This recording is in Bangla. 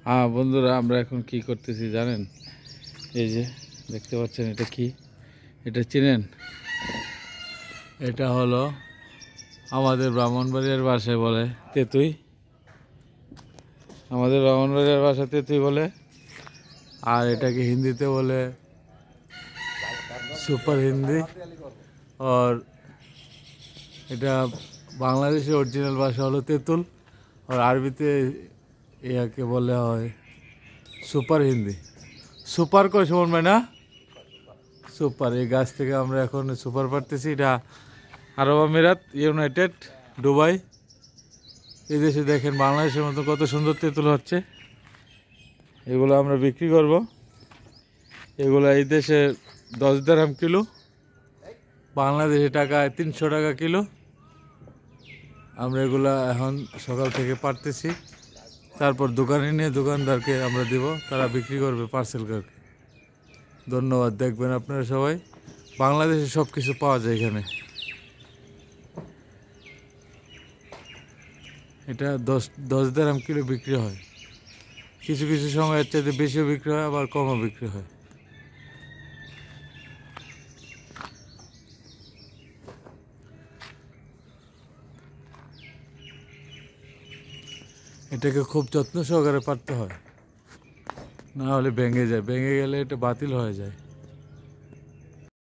হ্যাঁ বন্ধুরা, আমরা এখন কি করতেছি জানেন? এই যে দেখতে পাচ্ছেন, এটা কি? এটা চিনেন? এটা হলো আমাদের ব্রাহ্মণবাড়িয়ার ভাষায় বলে তেঁতুই। আমাদের ব্রাহ্মণবাড়িয়ার ভাষা তেঁতুই বলে, আর এটাকে হিন্দিতে বলে সুপার হিন্দি। আর এটা বাংলাদেশের অরিজিনাল ভাষা হলো তেঁতুল, আর আরবিতে ইয়াকে বলে হয় সুপার হিন্দি। সুপার কয় সুমন ভাই না? সুপার, এই গাছ থেকে আমরা এখন সুপার পাড়তেছি। এটা আরব আমিরাত, ইউনাইটেড, দুবাই, এই দেশে দেখেন বাংলাদেশের মতো কত সুন্দর তেঁতুল হচ্ছে। এগুলো আমরা বিক্রি করব। এগুলো এই দেশে 10 দিরহাম কিলো, বাংলাদেশি টাকায় 300 টাকা কিলো। আমরা এগুলো এখন সকাল থেকে পাড়তেছি, তারপর দোকানে নিয়ে দোকানদারকে আমরা দিব, তারা বিক্রি করবে পার্সেল করে। ধন্যবাদ। দেখবেন আপনারা সবাই, বাংলাদেশে সব কিছু পাওয়া যায় এখানে। এটা 10 দিরহাম কিলো বিক্রি হয়। কিছু কিছু সময় এর চাইতে বেশিও বিক্রি হয়, আবার কমও বিক্রি হয়। এটাকে খুব যত্ন সহকারে পারতে হয়, না হলে ভেঙে যায়। ভেঙে গেলে এটা বাতিল হয়ে যায়।